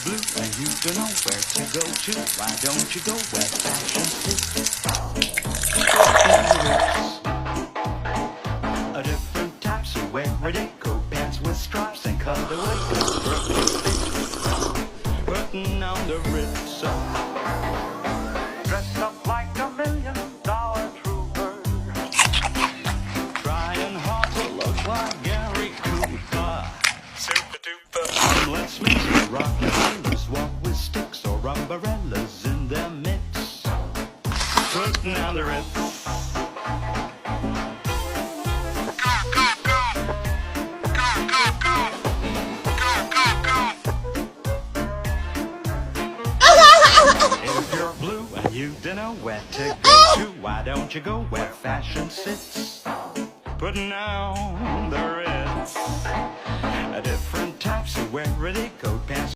blue and you don't know where to go to, why don't you go where fashion sits? A different types who wear it, coat pants with stripes and colorway, putting on the Ritz, dressed up like $1 million trooper, trying hard to look like Gary Cooper. Super duper. Let's make the rocky sailors walk with sticks or umbrellas in their mitts, putting on the Ritz. If you're blue and you don't know where to go to, why don't you go where fashion sits? Putting on the Ritz. A different types who wear it, coat pants.